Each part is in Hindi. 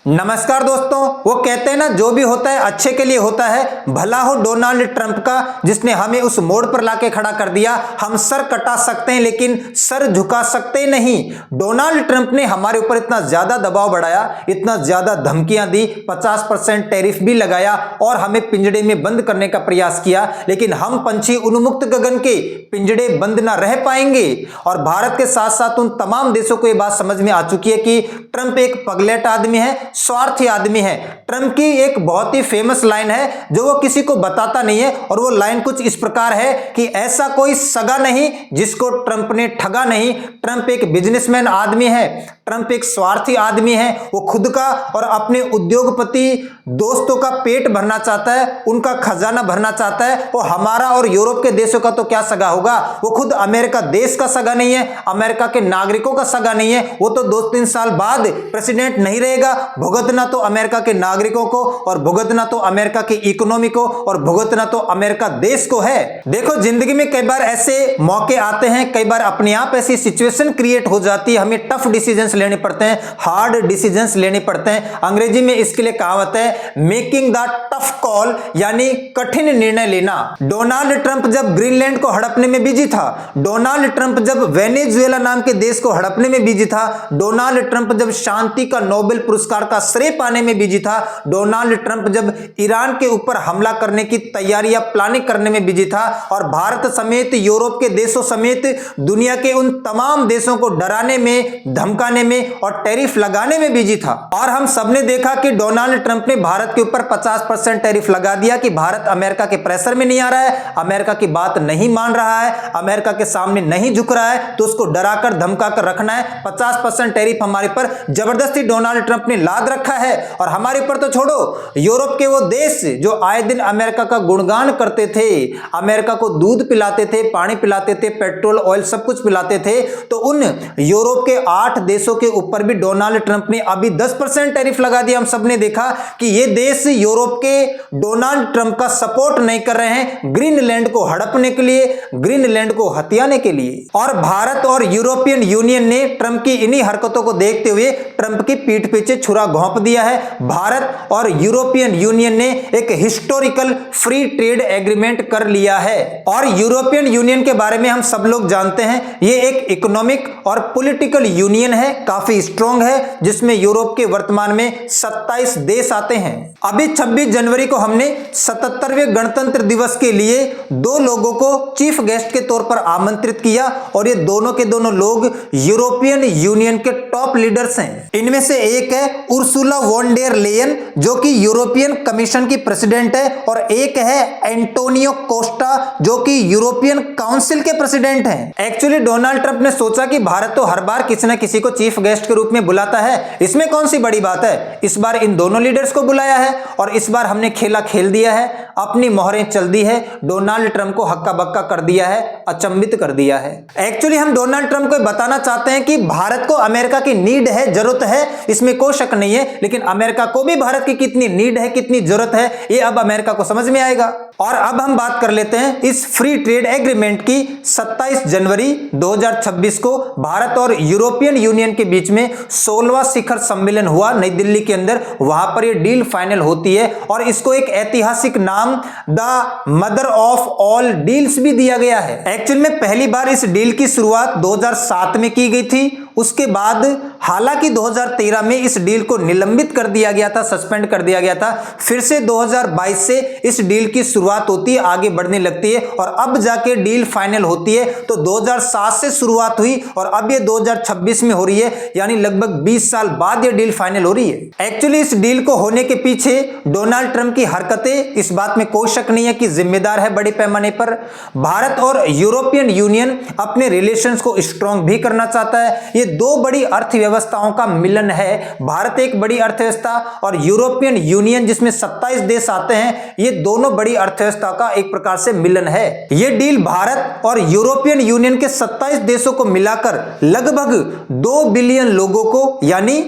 नमस्कार दोस्तों। वो कहते हैं ना, जो भी होता है अच्छे के लिए होता है। भला हो डोनाल्ड ट्रंप का, जिसने हमें उस मोड़ पर लाके खड़ा कर दिया। हम सर कटा सकते हैं लेकिन सर झुका सकते नहीं। डोनाल्ड ट्रंप ने हमारे ऊपर इतना ज्यादा दबाव बढ़ाया, इतना ज्यादा धमकियां दी, 50% टैरिफ भी लगाया और हमें पिंजड़े में बंद करने का प्रयास किया। लेकिन हम पंछी उन्मुक्त गगन के पिंजड़े बंद ना रह पाएंगे। और भारत के साथ साथ उन तमाम देशों को यह बात समझ में आ चुकी है कि ट्रंप एक पगलेट आदमी है, स्वार्थी आदमी है। ट्रंप की एक बहुत ही फेमस लाइन है जो वो किसी को बताता नहीं है, और वो लाइन कुछ इस प्रकार है कि ऐसा कोई सगा नहीं जिसको ट्रंप ने ठगा नहीं। ट्रंप एक बिजनेसमैन आदमी है, ट्रंप एक स्वार्थी आदमी है। वो खुद का और अपने उद्योगपति दोस्तों का पेट भरना चाहता है, उनका खजाना भरना चाहता है। वो हमारा और यूरोप के देशों का तो क्या सगा होगा। वो खुद अमेरिका देश का सगा नहीं है, अमेरिका के नागरिकों का सगा नहीं है। वो तो 2-3 साल बाद प्रेसिडेंट नहीं रहेगा। भुगतना तो अमेरिका के नागरिकों को, और भुगतना तो अमेरिका की इकोनॉमी को, और भुगतना तो अमेरिका देश को है। देखो, जिंदगी में कई बार ऐसे मौके आते हैं, कई बार अपने आप ऐसी सिचुएशन क्रिएट हो जाती है, हमें टफ डिसीजंस लेने पड़ते हैं, हार्ड डिसीजंस लेने पड़ते हैं। अंग्रेजी में इसके लिए कहावत है मेकिंग द टफ कॉल, यानी कठिन निर्णय लेना। डोनाल्ड ट्रंप जब ग्रीनलैंड को हड़पने में बिजी था, डोनाल्ड ट्रंप जब वेनेजुएला नाम के देश को हड़पने में बिजी था, डोनाल्ड ट्रंप जब शांति का नोबेल पुरस्कार का श्रेय पाने में बिजी था, डोनाल्ड ट्रंप जब ईरान के ऊपर हमला करने की तैयारियां प्लानिंग करने में बिजी था, और भारत समेत यूरोप के देशों समेत दुनिया के उन तमाम देशों को डराने में, धमकाने में और टैरिफ लगाने में बिजी था। और हम सबने देखा कि डोनाल्ड ट्रंप ने भारत के ऊपर 50% टैरिफ लगा दिया कि भारत अमेरिका के प्रेशर में नहीं आ रहा है, अमेरिका की बात नहीं मान रहा है, अमेरिका के सामने नहीं झुक रहा है, तो उसको डराकर धमकाकर रखना है। 50% टैरिफ हमारे पर जबरदस्ती डोनाल्ड ट्रंप ने लाद रखा है। और हमारे ऊपर तो छोड़ो, यूरोप के वो देश जो आए दिन अमेरिका का गुणगान करते थे, अमेरिका को दूध पिलाते थे, पानी पिलाते थे, पेट्रोल ऑयल सब कुछ पिलाते थे, तो उन यूरोप के 8 देशों के ऊपर भी डोनाल्ड ट्रंप ने अभी 10% टैरिफ लगा दिया। हम सबने देखा कि ये देश यूरोप के डोनाल्ड ट्रंप का सपोर्ट नहीं कर रहे हैं, ग्रीनलैंड को हड़पने के लिए, ग्रीनलैंड को हथियाने के लिए। और भारत और यूरोपियन यूनियन ने ट्रंप की इन्हीं हरकतों को देखते हुए ट्रंप की पीठ पीछे छुरा घोंप दिया है। भारत और यूरोपियन यूनियन ने एक हिस्टोरिकल फ्री ट्रेड एग्रीमेंट कर लिया है। और यूरोपियन यूनियन के बारे में हम सब लोग जानते हैं, ये एक इकोनॉमिक और पॉलिटिकल यूनियन है, काफी स्ट्रॉन्ग है, जिसमें यूरोप के वर्तमान में 27 देश आते हैं। अभी 26 जनवरी को हमने 77वें गणतंत्र दिवस के लिए 2 लोगों को चीफ गेस्ट के तौर पर आमंत्रित किया, और ये दोनों के दोनों लोग यूरोपियन यूनियन के टॉप लीडर्स हैं। इनमें से एक है उर्सुला वॉन डेर लेयन, जो कि यूरोपियन कमीशन की प्रेसिडेंट है, और एक है एंटोनियो कोस्टा, जो कि यूरोपियन काउंसिल के प्रेसिडेंट हैं। एक्चुअली डोनाल्ड ट्रंप ने सोचा कि भारत तो हर बार किसी न किसी को चीफ गेस्ट के रूप में बुलाता है, इसमें कौन सी बड़ी बात है। इस बार इन दोनों लीडर्स को बुलाया है, और इस बार हमने खेला खेल दिया है, अपनी मोहरें चल दी है, डोनाल्ड ट्रंप को हक्का बक्का कर दिया है, अचंभित कर दिया है। एक्चुअली हम डोनाल्ड ट्रंप को बताना चाहते हैं कि भारत को अमेरिका की नीड है, जरूरत है, इसमें कोई शक नहीं है, लेकिन अमेरिका को भी भारत की कितनी नीड है, कितनी जरूरत है, ये अब अमेरिका को समझ में आएगा। और अब हम बात कर लेते हैं इस फ्री ट्रेड एग्रीमेंट की। 27 जनवरी 2026 को भारत और यूरोपियन यूनियन के बीच में 16वां शिखर सम्मेलन हुआ नई दिल्ली के अंदर। वहां पर यह डील फाइनल होती है, और इसको एक ऐतिहासिक नाम the mother of all deals भी दिया गया है। एक्चुअल में पहली बार इस डील की शुरुआत 2007 में की गई थी। उसके बाद हालांकि 2013 में इस डील को निलंबित कर दिया गया था, सस्पेंड कर दिया गया था। फिर से 2022 से इस डील की शुरुआत होती है, आगे बढ़ने लगती है, और अब जाके डील फाइनल होती है। तो 2007 से शुरुआत हुई और अब ये 2026 में हो रही है, यानी लगभग 20 साल बाद ये डील फाइनल हो रही है। एक्चुअली इस डील को होने के पीछे डोनाल्ड ट्रंप की हरकतें, इस बात में कोई शक नहीं है कि जिम्मेदार है बड़े पैमाने पर। भारत और यूरोपियन यूनियन अपने रिलेशंस को स्ट्रॉन्ग भी करना चाहता है। ये 2 बड़ी अर्थव्यवस्थाओं का मिलन है। भारत एक बड़ी अर्थव्यवस्था और यूरोपियन यूनियन जिसमें 27 देश आते हैं, ये दोनों बड़ी अर्थव्यवस्था का एक प्रकार से मिलन है। ये डील भारत और यूरोपियन यूनियन के 27 देशों को मिलाकर लगभग 2 बिलियन लोगों को, यानी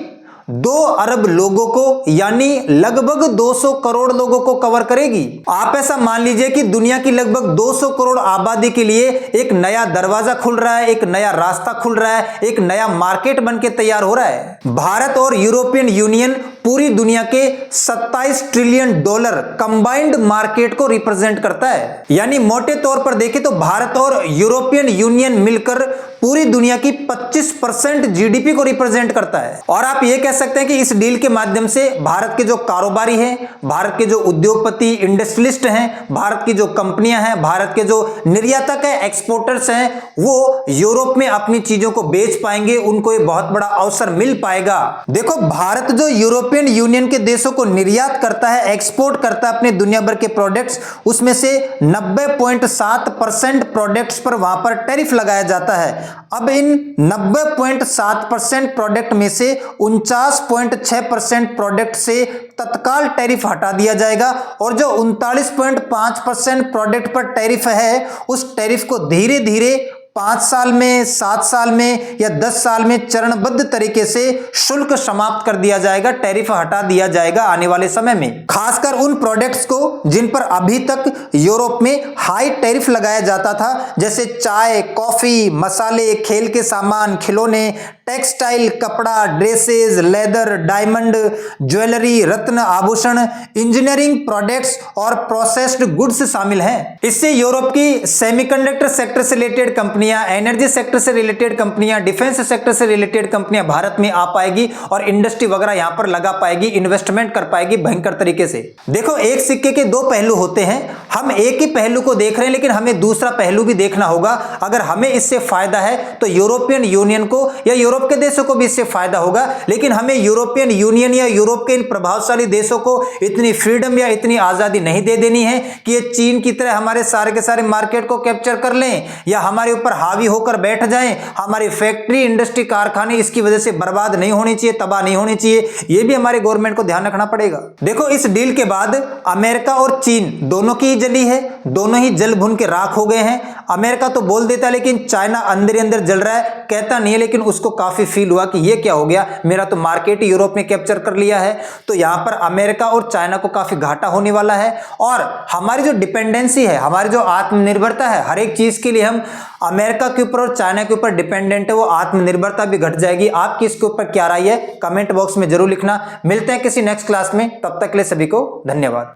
2 अरब लोगों को, यानी लगभग 200 करोड़ लोगों को कवर करेगी। आप ऐसा मान लीजिए कि दुनिया की लगभग 200 करोड़ आबादी के लिए एक नया दरवाजा खुल रहा है, एक नया रास्ता खुल रहा है, एक नया मार्केट बन के तैयार हो रहा है। भारत और यूरोपियन यूनियन पूरी दुनिया के 27 ट्रिलियन डॉलर कंबाइंड मार्केट को रिप्रेजेंट करता है। यानी मोटे तौर पर देखें तो भारत और यूरोपियन यूनियन मिलकर पूरी दुनिया की 25% जीडीपी को रिप्रेजेंट करता है। और आप ये कह सकते हैं कि इस डील के माध्यम से भारत के जो कारोबारी हैं, भारत के जो उद्योगपति इंडस्ट्रियलिस्ट हैं, भारत की जो कंपनियां हैं, भारत के जो निर्यातक है, एक्सपोर्टर्स हैं, वो यूरोप में अपनी चीजों को बेच पाएंगे, उनको एक बहुत बड़ा अवसर मिल पाएगा। देखो, भारत जो यूरोपियन यूनियन के देशों को निर्यात करता है, एक्सपोर्ट करता है अपने दुनिया भर के प्रोडक्ट्स, उसमें से 90.7% प्रोडक्ट्स पर वहां पर टैरिफ लगाया जाता है। अब इन 90.7% प्रोडक्ट में से 49.6% प्रोडक्ट से तत्काल टैरिफ हटा दिया जाएगा और जो 39.5% प्रोडक्ट पर टैरिफ है, उस टैरिफ को धीरे धीरे 5 साल में, 7 साल में या 10 साल में चरणबद्ध तरीके से शुल्क समाप्त कर दिया जाएगा, टैरिफ हटा दिया जाएगा आने वाले समय में। खासकर उन प्रोडक्ट्स को जिन पर अभी तक यूरोप में हाई टैरिफ लगाया जाता था, जैसे चाय, कॉफी, मसाले, खेल के सामान, खिलौने, टेक्सटाइल, कपड़ा, ड्रेसेस, लेदर, डायमंड, ज्वेलरी, रत्न, आभूषण, इंजीनियरिंग प्रोडक्ट्स और प्रोसेस्ड गुड्स शामिल हैं। इससे यूरोप की सेमीकंडक्टर सेक्टर से रिलेटेड कंपनियां, एनर्जी सेक्टर से रिलेटेड कंपनियां, डिफेंस सेक्टर से रिलेटेड कंपनियां भारत में आ पाएगी और इंडस्ट्री वगैरह यहां पर लगा पाएगी, इन्वेस्टमेंट कर पाएगी भयंकर तरीके से। देखो, एक सिक्के के दो पहलू होते हैं। हम एक ही पहलू को देख रहे हैं, लेकिन हमें दूसरा पहलू भी देखना होगा। अगर हमें इससे फायदा है तो यूरोपियन यूनियन को या यूरोप के देशों को भी इससे फायदा होगा, लेकिन हमें यूरोपियन यूनियन या यूरोप के इन प्रभावशाली देशों को इतनी फ्रीडम या इतनी आजादी नहीं दे देनी है कि ये चीन की तरह हमारे सारे के सारे मार्केट को कैप्चर कर लें या हमारे ऊपर हावी होकर बैठ जाएं। हमारी फैक्ट्री, इंडस्ट्री, कारखाने इसकी वजह से बर्बाद नहीं होनी चाहिए, तबाह नहीं होनी चाहिए। ये भी हमारे गवर्नमेंट को ध्यान रखना पड़ेगा। देखो, इस डील के बाद अमेरिका और चीन दोनों की जली है, दोनों ही जल भुन के राख हो गए हैं। अमेरिका तो बोल देता है, लेकिन चाइना अंदर ही अंदर जल रहा है, कहता नहीं है, लेकिन उसको काफी फील हुआ कि ये क्या हो गया, मेरा तो मार्केट ही यूरोप ने कैप्चर कर लिया है। तो यहां पर अमेरिका और चाइना को काफी घाटा होने वाला है और हमारी जो डिपेंडेंसी है, हमारी जो आत्मनिर्भरता है, हर एक चीज के लिए हम अमेरिका के ऊपर और चाइना के ऊपर डिपेंडेंट है, वो आत्मनिर्भरता भी घट जाएगी। आपकी इसके ऊपर क्या राय है, कमेंट बॉक्स में जरूर लिखना। मिलते हैं किसी नेक्स्ट क्लास में, तब तक के लिए सभी को धन्यवाद।